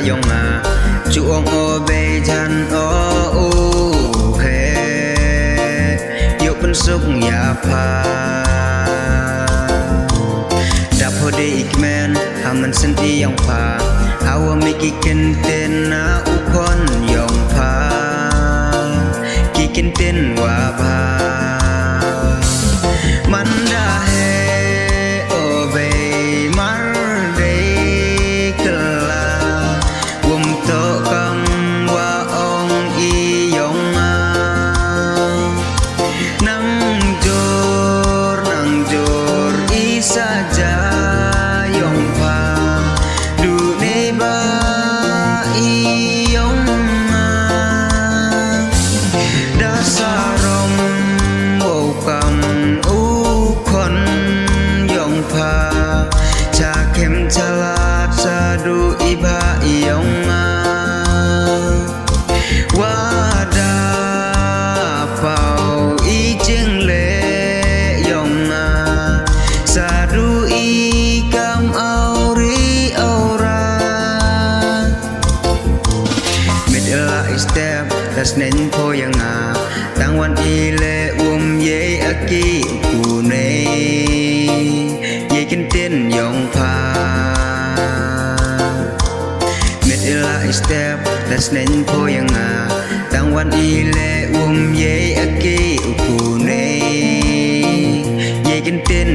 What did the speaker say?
yong à chuông ô bê chan ô u he yêu bên súc ya pa đạp hồ đi ikmen haman sen ti yong pa awa miki kenten na upon yong pa ki kenten wa pa manda he ô bê mar de kala wum to kam wa ong i yong a nang jor i saja yong pa du ne ba i yong a da sarom wo kam u kon yong pa cha kem chalat sa du i ba i yong a wada pau i ching le yong a sa du i kam auri aura mid la step das nen po yang a tang wan i le ye aki ku ne ye kin tin yong pa mid la step das nen po yang a tang wan i le ye aki ku ne ye kin tin